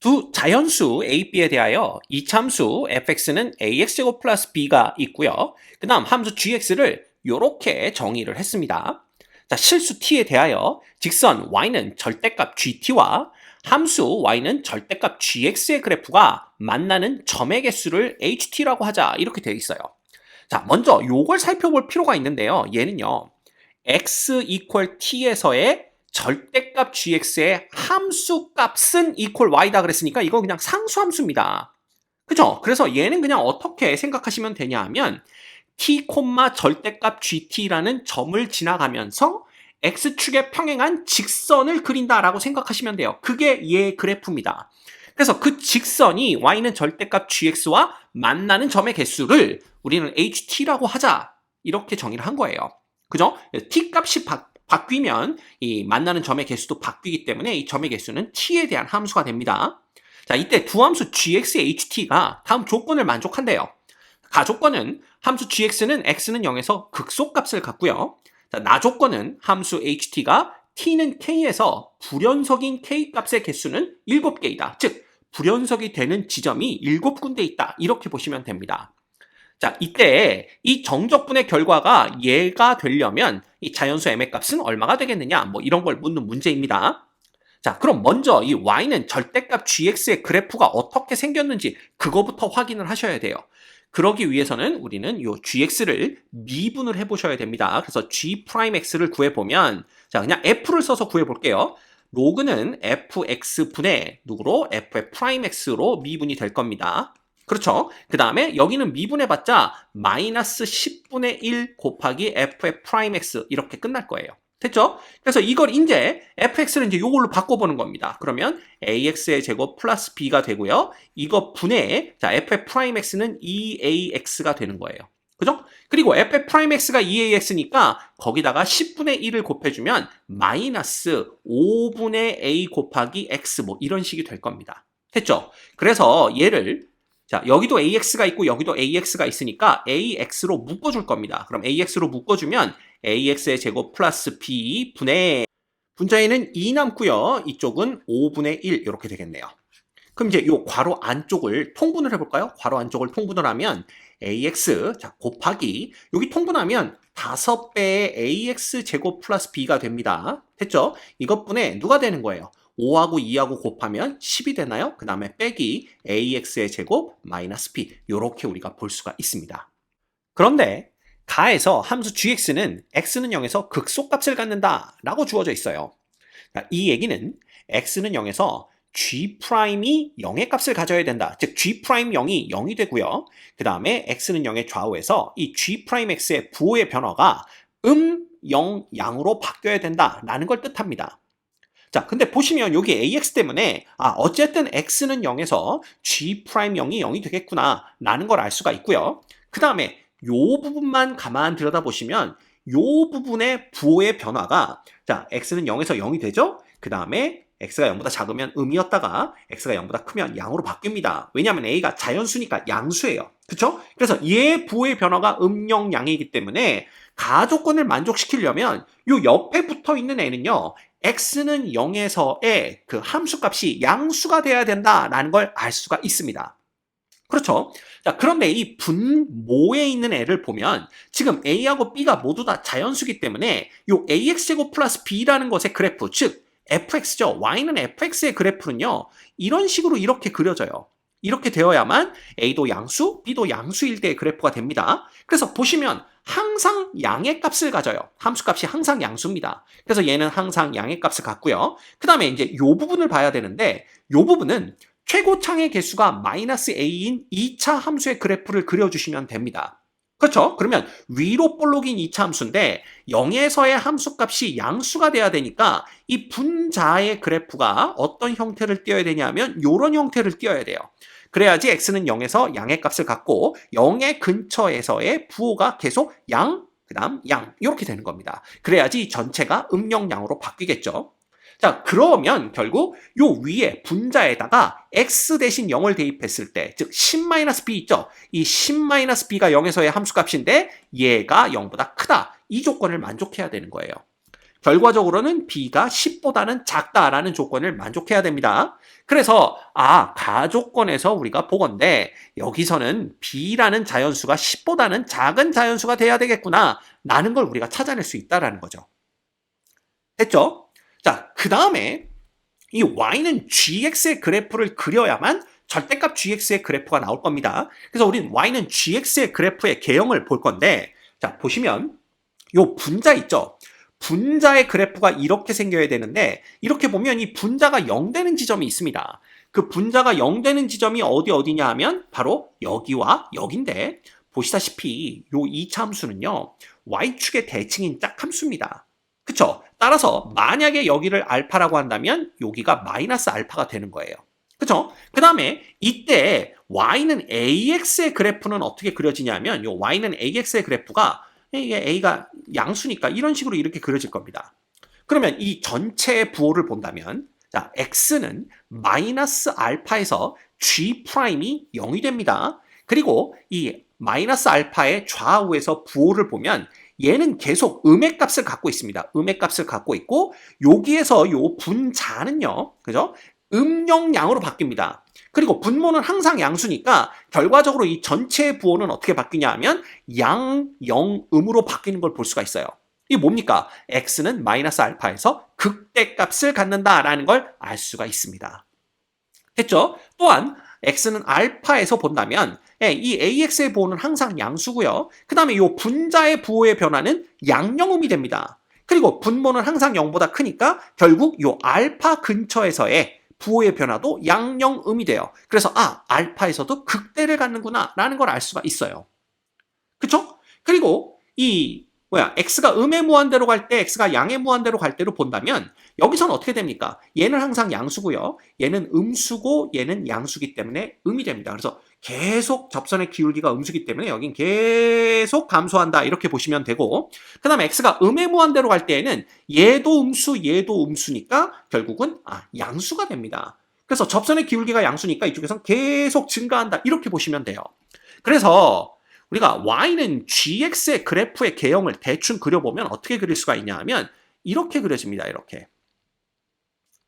두 자연수 A, B에 대하여 이참수 fx는 ax제곱 플러스 b가 있고요. 그 다음 함수 gx를 이렇게 정의를 했습니다. 자, 실수 t에 대하여 직선 y는 절대값 gt와 함수 y는 절대값 gx의 그래프가 만나는 점의 개수를 ht라고 하자 이렇게 되어 있어요. 자, 먼저 요걸 살펴볼 필요가 있는데요. 얘는요. x equal t에서의 절대값 gx의 함수값은 equal y다 그랬으니까 이건 그냥 상수함수입니다. 그죠? 그래서 얘는 그냥 어떻게 생각하시면 되냐 하면 t, 절대값 gt라는 점을 지나가면서 x축에 평행한 직선을 그린다라고 생각하시면 돼요. 그게 얘 그래프입니다. 그래서 그 직선이 y는 절대값 gx와 만나는 점의 개수를 우리는 ht라고 하자 이렇게 정의를 한 거예요. 그죠? t 값이 바뀌면 이 만나는 점의 개수도 바뀌기 때문에 이 점의 개수는 t에 대한 함수가 됩니다. 자, 이때 두 함수 gx, ht가 다음 조건을 만족한대요. 가조건은 함수 gx는 x는 0에서 극소값을 갖고요. 자, 나조건은 함수 ht가 t는 k에서 불연속인 k 값의 개수는 7개이다. 즉 불연속이 되는 지점이 7군데 있다. 이렇게 보시면 됩니다. 자, 이때 이 정적분의 결과가 얘가 되려면 이 자연수 m의 값은 얼마가 되겠느냐? 뭐 이런 걸 묻는 문제입니다. 자, 그럼 먼저 이 y는 절대값 gx의 그래프가 어떻게 생겼는지 그거부터 확인을 하셔야 돼요. 그러기 위해서는 우리는 이 gx를 미분을 해보셔야 됩니다. 그래서 g'x를 구해보면 자, 그냥 f를 써서 구해볼게요. 로그는 fx분의 누구로? f의 프라임 x로 미분이 될 겁니다. 그렇죠? 그 다음에 여기는 미분해봤자 마이너스 10분의 1 곱하기 f의 프라임 x 이렇게 끝날 거예요. 됐죠? 그래서 이걸 이제 fx를 이제 이걸로 바꿔보는 겁니다. 그러면 ax의 제곱 플러스 b가 되고요. 이거 분의 자 f의 프라임 x는 2ax가 되는 거예요. 그죠? 그리고 f의 프라임 x가 2ax니까 거기다가 10분의 1을 곱해주면 마이너스 5분의 a 곱하기 x 뭐 이런 식이 될 겁니다. 됐죠? 그래서 얘를 자, 여기도 ax가 있고 여기도 ax가 있으니까 ax로 묶어줄 겁니다. 그럼 ax로 묶어주면 ax의 제곱 플러스 b 분의 분자에는 2 남고요. 이쪽은 5분의 1 이렇게 되겠네요. 그럼 이제 이 괄호 안쪽을 통분을 해볼까요? 괄호 안쪽을 통분을 하면 ax 자 곱하기 여기 통분하면 5배의 ax 제곱 플러스 b가 됩니다. 됐죠? 이것분에 누가 되는 거예요? 5하고 2하고 곱하면 10이 되나요? 그 다음에 빼기 ax의 제곱 마이너스 b 이렇게 우리가 볼 수가 있습니다. 그런데 가에서 함수 gx는 x는 0에서 극소값을 갖는다 라고 주어져 있어요. 이 얘기는 x는 0에서 g''이 0의 값을 가져야 된다. 즉 g'0이 0이 되고요. 그 다음에 x는 0의 좌우에서 이 g'x의 부호의 변화가 0, 양으로 바뀌어야 된다라는 걸 뜻합니다. 자, 근데 보시면 여기 ax 때문에 어쨌든 x는 0에서 g'0이 0이 되겠구나 라는 걸 알 수가 있고요. 그 다음에 요 부분만 가만 들여다보시면 요 부분의 부호의 변화가 자, x는 0에서 0이 되죠? 그 다음에 x가 0보다 작으면 음이었다가 x가 0보다 크면 양으로 바뀝니다. 왜냐하면 a가 자연수니까 양수예요. 그쵸? 그래서 얘 부호의 변화가 0, 양이기 때문에 가조건을 만족시키려면 요 옆에 붙어 있는 애는요. x는 0에서의 그 함수값이 양수가 돼야 된다라는 걸 알 수가 있습니다. 그렇죠? 자, 그런데 이 분모에 있는 애를 보면 지금 a하고 b가 모두 다 자연수기 때문에 요 ax제곱 플러스 b라는 것의 그래프, 즉 fx죠. y는 fx의 그래프는요. 이런 식으로 이렇게 그려져요. 이렇게 되어야만 a도 양수, b도 양수일 때의 그래프가 됩니다. 그래서 보시면 항상 양의 값을 가져요. 함수값이 항상 양수입니다. 그래서 얘는 항상 양의 값을 갖고요. 그 다음에 이제 이 부분을 봐야 되는데 이 부분은 최고창의 개수가 마이너스 a인 2차 함수의 그래프를 그려주시면 됩니다. 그렇죠? 그러면 위로 볼록인 2차 함수인데 0에서의 함수값이 양수가 돼야 되니까 이 분자의 그래프가 어떤 형태를 띄어야 되냐면 이런 형태를 띄어야 돼요. 그래야지 x는 0에서 양의 값을 갖고 0의 근처에서의 부호가 계속 양, 그 다음 양 이렇게 되는 겁니다. 그래야지 전체가 음영양으로 바뀌겠죠. 자, 그러면 결국 요 위에 분자에다가 x 대신 0을 대입했을 때, 즉 10-b 있죠? 이 10-b가 0에서의 함수값인데 얘가 0보다 크다. 이 조건을 만족해야 되는 거예요. 결과적으로는 b가 10보다는 작다라는 조건을 만족해야 됩니다. 그래서 가조건에서 우리가 보건대 여기서는 b라는 자연수가 10보다는 작은 자연수가 돼야 되겠구나 라는 걸 우리가 찾아낼 수 있다는 거죠. 됐죠? 자, 그 다음에 이 y는 gx의 그래프를 그려야만 절대값 gx의 그래프가 나올 겁니다. 그래서 우리는 y는 gx의 그래프의 개형을 볼 건데, 자, 보시면 요 분자 있죠? 분자의 그래프가 이렇게 생겨야 되는데, 이렇게 보면 이 분자가 0 되는 지점이 있습니다. 그 분자가 0 되는 지점이 어디냐 하면 바로 여기와 여기인데, 보시다시피 요 이차함수는요 y축의 대칭인 짝함수입니다. 그쵸? 따라서 만약에 여기를 알파라고 한다면 여기가 마이너스 알파가 되는 거예요. 그쵸? 그 다음에 이때 y는 ax의 그래프는 어떻게 그려지냐면 요 y는 ax의 그래프가 이게 a가 양수니까 이런 식으로 이렇게 그려질 겁니다. 그러면 이 전체의 부호를 본다면 자, x는 마이너스 알파에서 g 프라임이 0이 됩니다. 그리고 이 마이너스 알파의 좌우에서 부호를 보면 얘는 계속 음의 값을 갖고 있습니다. 음의 값을 갖고 있고 여기에서 요 분자는요. 그죠? 음영양으로 바뀝니다. 그리고 분모는 항상 양수니까 결과적으로 이 전체의 부호는 어떻게 바뀌냐 하면 양, 영, 음으로 바뀌는 걸 볼 수가 있어요. 이게 뭡니까? x는 마이너스 알파에서 극대값을 갖는다라는 걸 알 수가 있습니다. 됐죠? 또한 x는 알파에서 본다면 이 ax의 부호는 항상 양수고요. 그 다음에 이 분자의 부호의 변화는 양영음이 됩니다. 그리고 분모는 항상 0보다 크니까 결국 이 알파 근처에서의 부호의 변화도 양영음이 돼요. 그래서 알파에서도 극대를 갖는구나 라는 걸 알 수가 있어요. 그쵸? 그리고 x가 음의 무한대로 갈 때, x가 양의 무한대로 갈 때로 본다면 여기서는 어떻게 됩니까? 얘는 항상 양수고요. 얘는 음수고 얘는 양수기 때문에 음이 됩니다. 그래서 계속 접선의 기울기가 음수기 때문에 여긴 계속 감소한다 이렇게 보시면 되고 그 다음에 x가 음의 무한대로 갈 때에는 얘도 음수 얘도 음수니까 결국은 양수가 됩니다. 그래서 접선의 기울기가 양수니까 이쪽에선 계속 증가한다 이렇게 보시면 돼요. 그래서 우리가 y는 gx의 그래프의 개형을 대충 그려보면 어떻게 그릴 수가 있냐 하면 이렇게 그려집니다.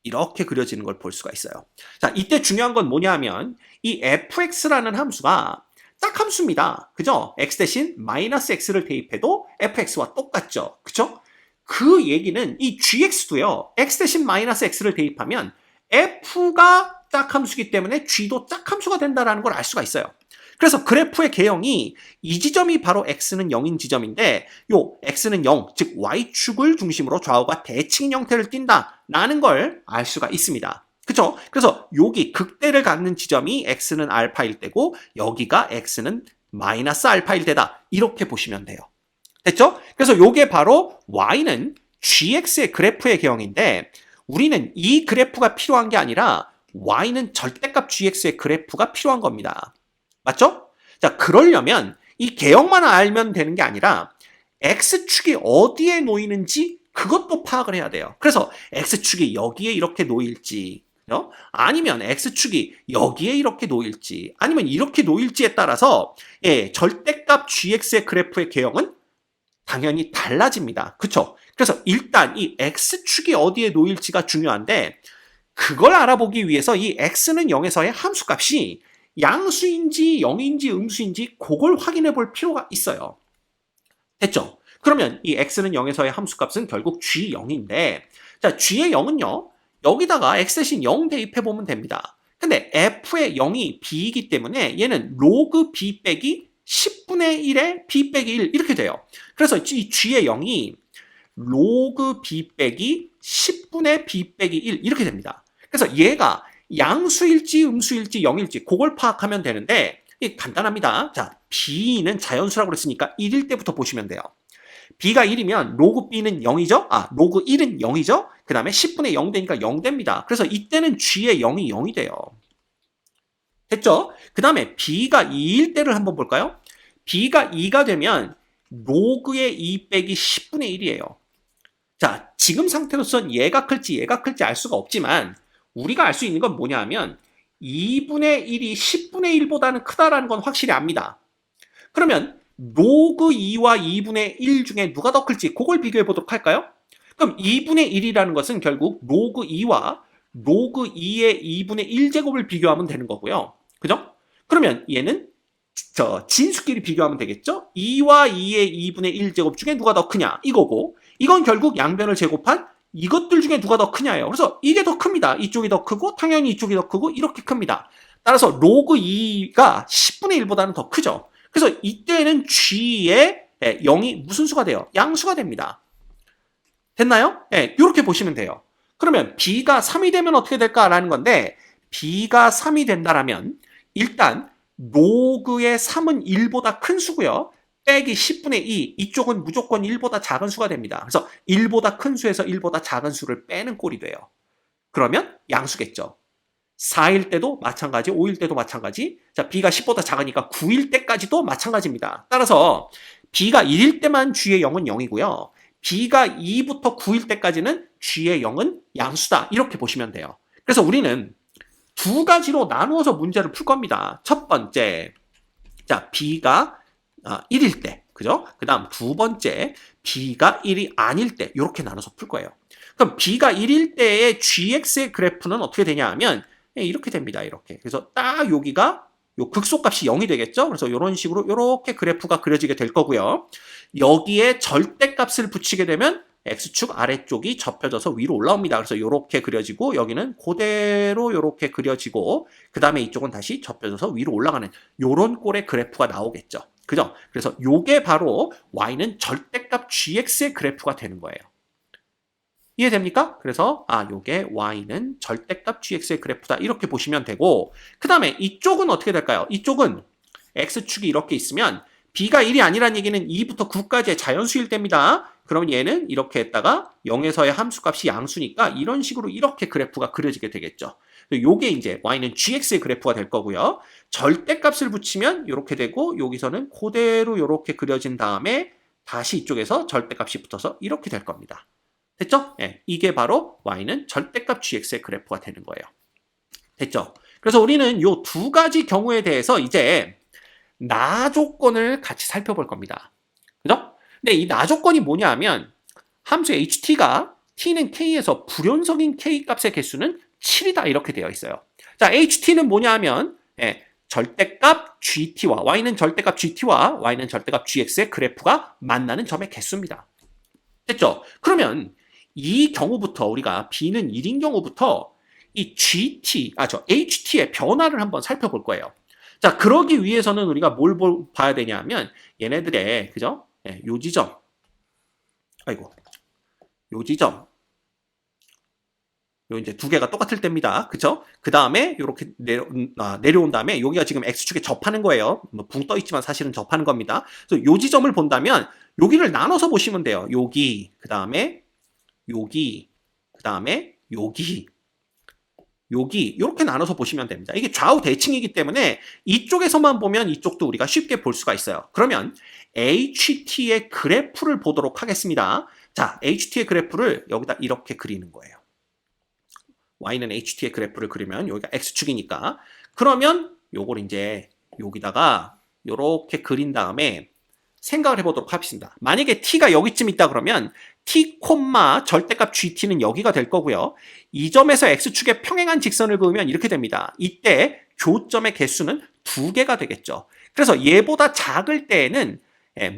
이렇게 그려지는 걸 볼 수가 있어요. 자, 이때 중요한 건 뭐냐 하면 이 fx라는 함수가 짝함수입니다. 그죠? x 대신 마이너스 x를 대입해도 fx와 똑같죠. 그죠? 그 얘기는 이 gx도요. x 대신 마이너스 x를 대입하면 f가 짝함수기 때문에 g도 짝함수가 된다는 걸 알 수가 있어요. 그래서 그래프의 개형이 이 지점이 바로 x는 0인 지점인데 요 x는 0, 즉 y축을 중심으로 좌우가 대칭 형태를 띈다라는 걸 알 수가 있습니다. 그렇죠? 그래서 여기 극대를 갖는 지점이 x는 알파일 때고 여기가 x는 마이너스 알파일 때다. 이렇게 보시면 돼요. 됐죠? 그래서 요게 바로 y는 gx의 그래프의 개형인데 우리는 이 그래프가 필요한 게 아니라 y는 절대값 gx의 그래프가 필요한 겁니다. 맞죠? 자, 그러려면 이 개형만 알면 되는 게 아니라 x축이 어디에 놓이는지 그것도 파악을 해야 돼요. 그래서 x축이 여기에 이렇게 놓일지 아니면 x축이 여기에 이렇게 놓일지 아니면 이렇게 놓일지에 따라서 절대값 gx의 그래프의 개형은 당연히 달라집니다. 그쵸? 그래서 일단 이 x축이 어디에 놓일지가 중요한데 그걸 알아보기 위해서 이 x는 0에서의 함수값이 양수인지 0인지 음수인지 그걸 확인해 볼 필요가 있어요. 됐죠? 그러면 이 x는 0에서의 함수값은 결국 g0인데 자, g의 0은요. 여기다가 x 대신 0 대입해 보면 됩니다. 근데 f의 0이 b이기 때문에 얘는 log b 빼기 10분의 1의 b 빼기 1 이렇게 돼요. 그래서 이 g의 0이 log b 빼기 10분의 b 빼기 1 이렇게 됩니다. 그래서 얘가 양수일지 음수일지 0일지 그걸 파악하면 되는데 간단합니다. 자, b는 자연수라고 그랬으니까 1일 때부터 보시면 돼요. b가 1이면 로그 b는 0이죠? 로그 1은 0이죠? 그 다음에 10분의 0 되니까 0 됩니다. 그래서 이때는 g의 0이 0이 돼요. 됐죠? 그 다음에 b가 2일 때를 한번 볼까요? b가 2가 되면 로그의 2 빼기 10분의 1이에요. 자, 지금 상태로선 얘가 클지 알 수가 없지만 우리가 알 수 있는 건 뭐냐 하면 2분의 1이 10분의 1보다는 크다라는 건 확실히 압니다. 그러면 로그 2와 2분의 1 중에 누가 더 클지 그걸 비교해 보도록 할까요? 그럼 2분의 1이라는 것은 결국 로그 2와 로그 2의 2분의 1제곱을 비교하면 되는 거고요. 그죠? 그러면 얘는 진수끼리 비교하면 되겠죠? 2와 2의 2분의 1제곱 중에 누가 더 크냐 이거고, 이건 결국 양변을 제곱한 이것들 중에 누가 더 크냐예요. 그래서 이게 더 큽니다. 이쪽이 더 크고 당연히 이쪽이 더 크고 이렇게 큽니다. 따라서 로그 2가 10분의 1보다는 더 크죠. 그래서 이때는 G의 0이 무슨 수가 돼요? 양수가 됩니다. 됐나요? 이렇게 보시면 돼요. 그러면 B가 3이 되면 어떻게 될까라는 건데, B가 3이 된다라면 일단 로그의 3은 1보다 큰 수고요. 빼기 10분의 2, 이쪽은 무조건 1보다 작은 수가 됩니다. 그래서 1보다 큰 수에서 1보다 작은 수를 빼는 꼴이 돼요. 그러면 양수겠죠. 4일 때도 마찬가지, 5일 때도 마찬가지. 자, B가 10보다 작으니까 9일 때까지도 마찬가지입니다. 따라서 B가 1일 때만 G의 0은 0이고요. B가 2부터 9일 때까지는 G의 0은 양수다. 이렇게 보시면 돼요. 그래서 우리는 두 가지로 나누어서 문제를 풀 겁니다. 첫 번째, 자, B가 1일 때, 그죠? 그 다음 두 번째, B가 1이 아닐 때, 이렇게 나눠서 풀 거예요. 그럼 B가 1일 때의 GX의 그래프는 어떻게 되냐 하면, 이렇게 됩니다. 이렇게. 그래서 딱 여기가 요 극소값이 0이 되겠죠? 그래서 이런 식으로 이렇게 그래프가 그려지게 될 거고요. 여기에 절대값을 붙이게 되면 X축 아래쪽이 접혀져서 위로 올라옵니다. 그래서 이렇게 그려지고 여기는 그대로 이렇게 그려지고 그 다음에 이쪽은 다시 접혀져서 위로 올라가는 이런 꼴의 그래프가 나오겠죠. 그죠? 그래서 요게 바로 Y는 절대값 GX의 그래프가 되는 거예요. 이해됩니까? 그래서 요게 Y는 절대값 GX의 그래프다 이렇게 보시면 되고, 그 다음에 이쪽은 어떻게 될까요? 이쪽은 X축이 이렇게 있으면 B가 1이 아니란 얘기는 2부터 9까지의 자연수일 때입니다. 그럼 얘는 이렇게 했다가 0에서의 함수값이 양수니까 이런 식으로 이렇게 그래프가 그려지게 되겠죠. 요게 이제 Y는 GX의 그래프가 될 거고요. 절대값을 붙이면 이렇게 되고 여기서는 그대로 이렇게 그려진 다음에 다시 이쪽에서 절대값이 붙어서 이렇게 될 겁니다. 됐죠? 이게 바로 Y는 절대값 GX의 그래프가 되는 거예요. 됐죠? 그래서 우리는 요 두 가지 경우에 대해서 이제 나 조건을 같이 살펴볼 겁니다. 그죠? 근데 이 나 조건이 뭐냐 하면 함수 ht가 t는 k에서 불연속인 k 값의 개수는 7이다 이렇게 되어 있어요. 자, ht는 뭐냐 하면 절대값 gt와 y는 절대값 gt와 y는 절대값 gx의 그래프가 만나는 점의 개수입니다. 됐죠? 그러면 이 경우부터 우리가 b는 1인 경우부터 이 ht의 변화를 한번 살펴볼 거예요. 자, 그러기 위해서는 우리가 뭘 봐야 되냐 하면 얘네들의, 그죠? 요 지점. 요 지점. 요 이제 두 개가 똑같을 때입니다. 그쵸? 그 다음에 요렇게 내려온 다음에 여기가 지금 X축에 접하는 거예요. 뭐 붕 떠 있지만 사실은 접하는 겁니다. 그래서 요 지점을 본다면 여기를 나눠서 보시면 돼요. 여기, 그 다음에 여기, 그 다음에 여기, 이렇게 나눠서 보시면 됩니다. 이게 좌우 대칭이기 때문에 이쪽에서만 보면 이쪽도 우리가 쉽게 볼 수가 있어요. 그러면 HT의 그래프를 보도록 하겠습니다. 자, HT의 그래프를 여기다 이렇게 그리는 거예요. Y는 HT의 그래프를 그리면 여기가 X축이니까. 그러면 요걸 이제 여기다가 이렇게 그린 다음에 생각을 해보도록 하겠습니다. 만약에 t가 여기쯤 있다 그러면 t, 절대값 gt는 여기가 될 거고요. 이 점에서 x축에 평행한 직선을 그으면 이렇게 됩니다. 이때 교점의 개수는 2개가 되겠죠. 그래서 얘보다 작을 때에는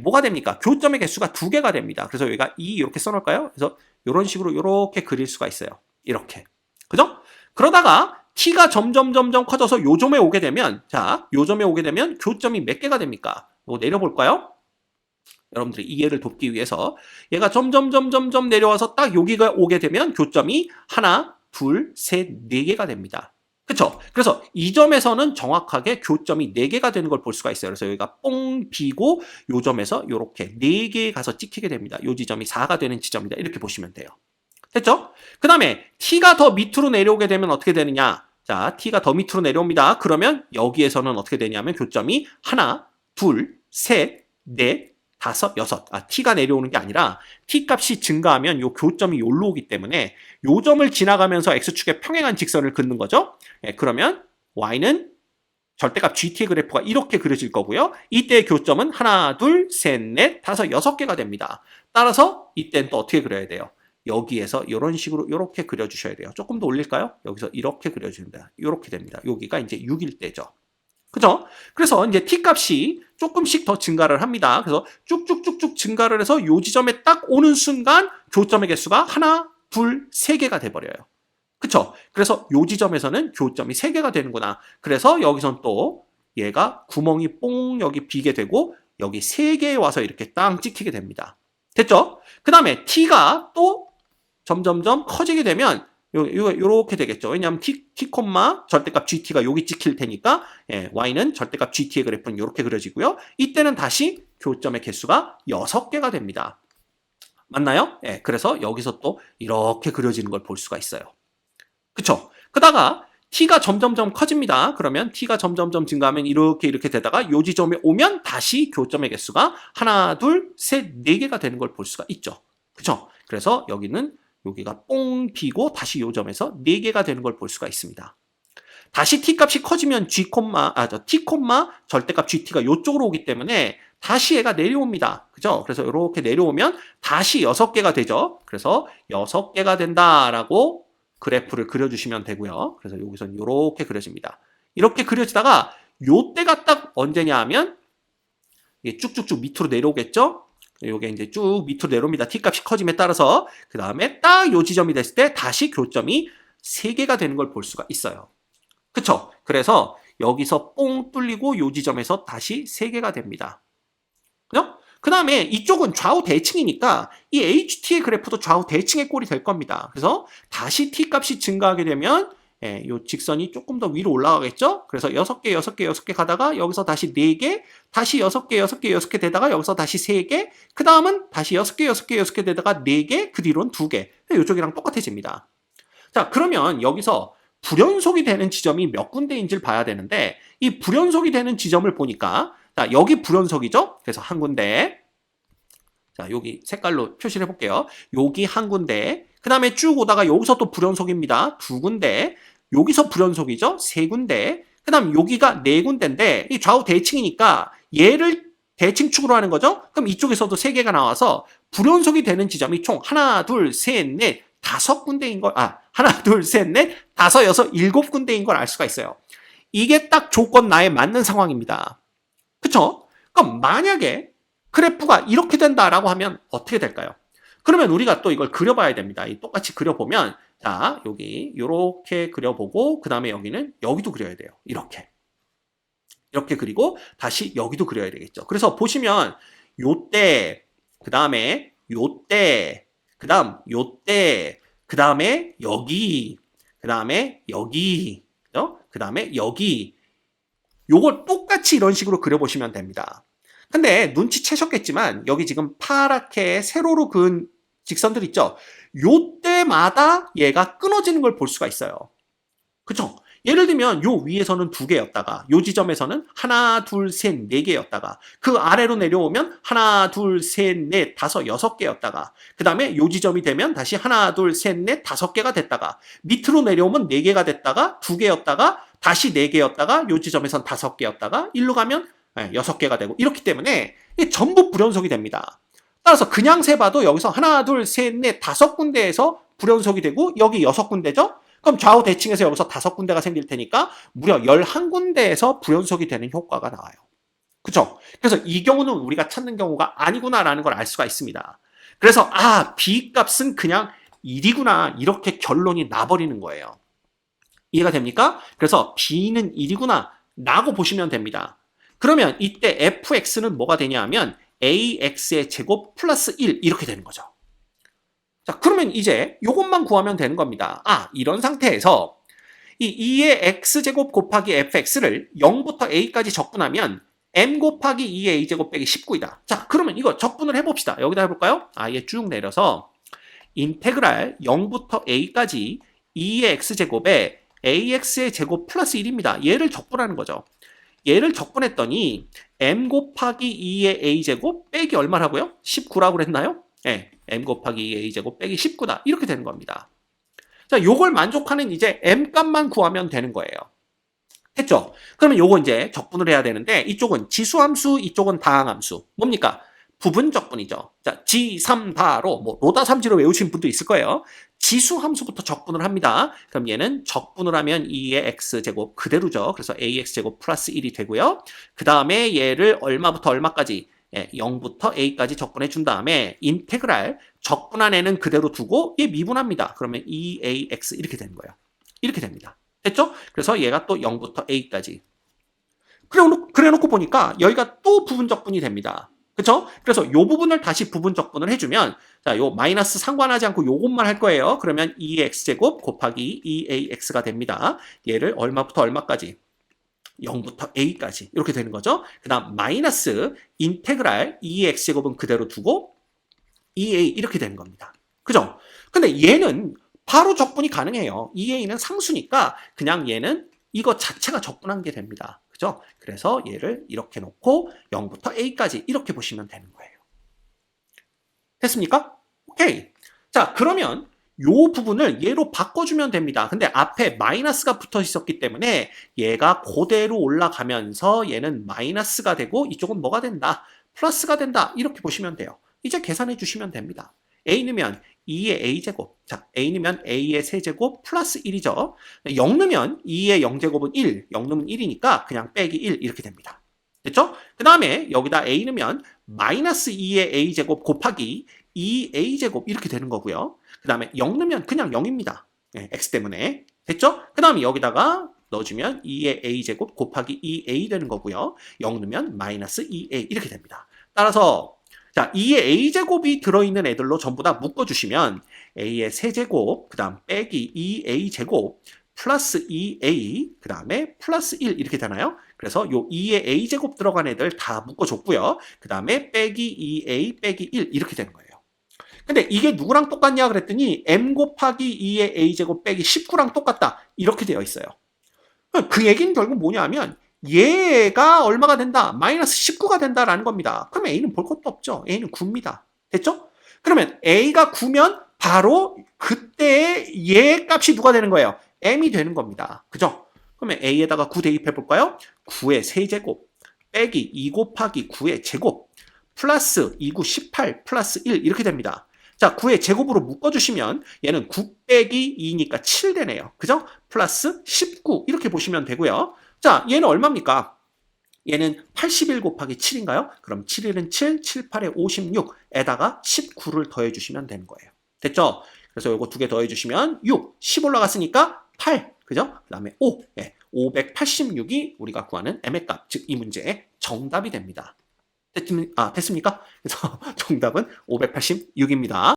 뭐가 됩니까? 교점의 개수가 2개가 됩니다. 그래서 여기가 2 이렇게 써놓을까요? 그래서 이런 식으로 이렇게 그릴 수가 있어요. 이렇게. 그죠? 그러다가 t가 점점 커져서 요 점에 오게 되면, 자, 요 점에 오게 되면 교점이 몇 개가 됩니까? 이거 내려볼까요? 여러분들이 이해를 돕기 위해서 얘가 점점 내려와서 딱 여기가 오게 되면 교점이 하나, 둘, 셋, 네 개가 됩니다. 그쵸? 그래서 이 점에서는 정확하게 교점이 4개가 되는 걸 볼 수가 있어요. 그래서 여기가 뽕 비고 요 점에서 이렇게 4개에 가서 찍히게 됩니다. 요 지점이 4가 되는 지점이다. 이렇게 보시면 돼요. 됐죠? 그 다음에 t가 더 밑으로 내려오게 되면 어떻게 되느냐? 자, t가 더 밑으로 내려옵니다. 그러면 여기에서는 어떻게 되냐면 교점이 하나, 둘, 셋, 넷, 다섯, 여섯. t가 내려오는 게 아니라 t 값이 증가하면 요 교점이 여기로 오기 때문에 요 점을 지나가면서 x축에 평행한 직선을 긋는 거죠. 그러면 y는 절대값 gt의 그래프가 이렇게 그려질 거고요. 이때의 교점은 하나, 둘, 셋, 넷, 다섯, 6개가 됩니다. 따라서 이때는 또 어떻게 그려야 돼요? 여기에서 이런 식으로 이렇게 그려주셔야 돼요. 조금 더 올릴까요? 여기서 이렇게 그려줍니다. 이렇게 됩니다. 여기가 이제 6일 때죠. 그죠? 그래서 이제 t 값이 조금씩 더 증가를 합니다. 그래서 쭉쭉쭉쭉 증가를 해서 요 지점에 딱 오는 순간 교점의 개수가 하나, 둘, 세 개가 돼버려요. 그쵸? 그래서 요 지점에서는 교점이 세 개가 되는구나. 그래서 여기선 또 얘가 구멍이 뽕 여기 비게 되고 여기 세 개에 와서 이렇게 땅 찍히게 됩니다. 됐죠? 그 다음에 t가 또 점점점 커지게 되면 요렇게 되겠죠. 왜냐하면 t, 절대값 gt가 여기 찍힐 테니까 y는 절대값 gt의 그래프는 이렇게 그려지고요. 이때는 다시 교점의 개수가 6개가 됩니다. 맞나요? 그래서 여기서 또 이렇게 그려지는 걸 볼 수가 있어요. 그쵸? 그다가 t가 점점점 커집니다. 그러면 t가 점점점 증가하면 이렇게 되다가 요 지점에 오면 다시 교점의 개수가 하나, 둘, 셋, 네 개가 되는 걸 볼 수가 있죠. 그쵸? 그래서 여기가 뽕 비고 다시 요 점에서 4개가 되는 걸 볼 수가 있습니다. 다시 t 값이 커지면 t, 절대값 gt가 요쪽으로 오기 때문에 다시 얘가 내려옵니다. 그죠? 그래서 이렇게 내려오면 다시 6개가 되죠. 그래서 6개가 된다라고 그래프를 그려주시면 되고요. 그래서 여기서는 이렇게 그려집니다. 이렇게 그려지다가 요때가 딱 언제냐 하면 이게 쭉쭉쭉 밑으로 내려오겠죠? 요게 이제 쭉 밑으로 내려옵니다. t 값이 커짐에 따라서. 그 다음에 딱 요 지점이 됐을 때 다시 교점이 3개가 되는 걸 볼 수가 있어요. 그쵸? 그래서 여기서 뽕 뚫리고 요 지점에서 다시 3개가 됩니다. 그죠? 그 다음에 이쪽은 좌우 대칭이니까 이 HT의 그래프도 좌우 대칭의 꼴이 될 겁니다. 그래서 다시 t 값이 증가하게 되면 요 직선이 조금 더 위로 올라가겠죠? 그래서 6개 가다가 여기서 다시 4개, 다시 6개 되다가 여기서 다시 3개, 그 다음은 다시 6개 되다가 4개, 그 뒤로는 2개. 이쪽이랑 똑같아집니다. 자, 그러면 여기서 불연속이 되는 지점이 몇 군데인지를 봐야 되는데 이 불연속이 되는 지점을 보니까 자, 여기 불연속이죠? 그래서 한 군데. 자, 여기 색깔로 표시를 해볼게요. 여기 한 군데. 그 다음에 쭉 오다가 여기서 또 불연속입니다. 2군데. 여기서 불연속이죠? 3군데. 그 다음 여기가 4군데인데 이 좌우 대칭이니까 얘를 대칭축으로 하는 거죠? 그럼 이쪽에서도 3개가 나와서 불연속이 되는 지점이 총 하나, 둘, 셋, 넷, 5군데인 걸, 하나, 둘, 셋, 넷, 5, 6, 7군데인 걸 알 수가 있어요. 이게 딱 조건 나에 맞는 상황입니다. 그쵸? 그럼 만약에 그래프가 이렇게 된다라고 하면 어떻게 될까요? 그러면 우리가 또 이걸 그려봐야 됩니다. 똑같이 그려보면 자, 여기 이렇게 그려보고 그 다음에 여기도 그려야 돼요. 이렇게 그리고 다시 여기도 그려야 되겠죠. 그래서 보시면 요때, 그 다음에 요때, 그 다음 요때, 그 다음에 여기, 그 다음에 여기, 그 다음에 여기 요걸 똑같이 이런 식으로 그려보시면 됩니다. 근데 눈치채셨겠지만 여기 지금 파랗게 세로로 그은 직선들 있죠? 요때마다 얘가 끊어지는 걸 볼 수가 있어요. 그쵸? 예를 들면 요 위에서는 2개였다가 요 지점에서는 하나, 둘, 셋, 4개였다가 그 아래로 내려오면 하나, 둘, 셋, 넷, 5, 6개였다가 그 다음에 요 지점이 되면 다시 하나, 둘, 셋, 넷, 5개가 됐다가 밑으로 내려오면 4개가 됐다가 2개였다가 다시 4개였다가 요 지점에선 5개였다가 일로 가면 6개가 되고 이렇기 때문에 이게 전부 불연속이 됩니다. 따라서 그냥 세봐도 여기서 하나, 둘, 셋, 넷, 5군데에서 불연속이 되고 여기 6군데죠? 그럼 좌우 대칭에서 여기서 5군데가 생길 테니까 무려 11군데에서 불연속이 되는 효과가 나와요. 그쵸? 그래서 이 경우는 우리가 찾는 경우가 아니구나라는 걸 알 수가 있습니다. 그래서 B 값은 그냥 1이구나 이렇게 결론이 나버리는 거예요. 이해가 됩니까? 그래서 B는 1이구나 라고 보시면 됩니다. 그러면 이때 fx는 뭐가 되냐 하면 ax의 제곱 플러스 1 이렇게 되는 거죠. 자, 그러면 이제 이것만 구하면 되는 겁니다. 이런 상태에서 이 2의 x제곱 곱하기 fx를 0부터 a까지 적분하면 m 곱하기 2의 a제곱 빼기 19이다. 자, 그러면 이거 적분을 해봅시다. 여기다 해볼까요? 얘 쭉 내려서 인테그랄 0부터 a까지 2의 x제곱에 ax의 제곱 플러스 1입니다. 얘를 적분하는 거죠. 얘를 적분했더니 m 곱하기 2의 a제곱 빼기 얼마라고요? 19라고 그랬나요? 네, m 곱하기 2의 a제곱 빼기 19다. 이렇게 되는 겁니다. 자, 요걸 만족하는 이제 m 값만 구하면 되는 거예요. 됐죠? 그러면 요거 이제 적분을 해야 되는데 이쪽은 지수함수, 이쪽은 다항함수. 뭡니까? 부분 적분이죠. 자, G3다로 뭐 로다 삼지로 외우신 분도 있을 거예요. 지수 함수부터 적분을 합니다. 그럼 얘는 적분을 하면 2의 x제곱 그대로죠. 그래서 ax제곱 플러스 1이 되고요. 그 다음에 얘를 얼마부터 얼마까지 0부터 a까지 적분해 준 다음에 인테그랄 적분한 애는 그대로 두고 얘 미분합니다. 그러면 2ax 이렇게 되는 거예요. 이렇게 됩니다. 됐죠? 그래서 얘가 또 0부터 a까지. 그래 놓고 보니까 여기가 또 부분 적분이 됩니다. 그쵸? 그래서 이 부분을 다시 부분 적분을 해주면, 자, 요 마이너스 상관하지 않고 요것만 할 거예요. 그러면 2x제곱 곱하기 2ax가 됩니다. 얘를 얼마부터 얼마까지? 0부터 a까지 이렇게 되는 거죠. 그 다음 마이너스 인테그랄 2x제곱은 그대로 두고 2a 이렇게 되는 겁니다. 그죠? 근데 얘는 바로 적분이 가능해요. 2a는 상수니까 그냥 얘는 이거 자체가 적분한 게 됩니다. 그죠? 그래서 얘를 이렇게 놓고 0부터 a까지 이렇게 보시면 되는 거예요. 됐습니까? 오케이. 자, 그러면 요 부분을 얘로 바꿔주면 됩니다. 근데 앞에 마이너스가 붙어 있었기 때문에 얘가 그대로 올라가면서 얘는 마이너스가 되고 이쪽은 뭐가 된다? 플러스가 된다. 이렇게 보시면 돼요. 이제 계산해 주시면 됩니다. a 넣으면 2의 a제곱. 자, a 넣으면 a의 세제곱 플러스 1이죠. 0 넣으면 2의 0제곱은 1. 0 넣으면 1이니까 그냥 빼기 1 이렇게 됩니다. 됐죠? 그 다음에 여기다 a 넣으면 마이너스 2의 a제곱 곱하기 2a제곱 이렇게 되는 거고요. 그 다음에 0 넣으면 그냥 0입니다. x 때문에. 됐죠? 그 다음에 여기다가 넣어주면 2의 a제곱 곱하기 2a 되는 거고요. 0 넣으면 마이너스 2a 이렇게 됩니다. 따라서 자, 2의 a제곱이 들어있는 애들로 전부 다 묶어주시면 a의 세제곱, 그 다음 빼기 2a제곱, 플러스 2a, 그 다음에 플러스 1 이렇게 되나요? 그래서 요 2의 a제곱 들어간 애들 다 묶어줬고요. 그 다음에 빼기 2a 빼기 1 이렇게 되는 거예요. 근데 이게 누구랑 똑같냐 그랬더니 m 곱하기 2의 a제곱 빼기 19랑 똑같다. 이렇게 되어 있어요. 그 얘기는 결국 뭐냐면 얘가 얼마가 된다? 마이너스 19가 된다라는 겁니다. 그럼 a는 볼 것도 없죠. a는 9입니다. 됐죠? 그러면 a가 9면 바로 그때 얘 값이 누가 되는 거예요? m이 되는 겁니다. 그죠? 그러면 a에다가 9 대입해 볼까요? 9의 세제곱 빼기 2 곱하기 9의 제곱 플러스 2, 9, 18 플러스 1 이렇게 됩니다. 자, 9의 제곱으로 묶어주시면 얘는 9 빼기 2니까 7 되네요. 그죠? 플러스 19 이렇게 보시면 되고요. 자, 얘는 얼마입니까? 얘는 81 곱하기 7인가요? 그럼 7일은 7, 7, 8에 56에다가 19를 더해주시면 되는 거예요. 됐죠? 그래서 요거 두 개 더해주시면 6, 10 올라갔으니까 8, 그죠? 그 다음에 5, 586이 우리가 구하는 m의 값, 즉 이 문제의 정답이 됩니다. 됐습니까? 그래서 정답은 586입니다.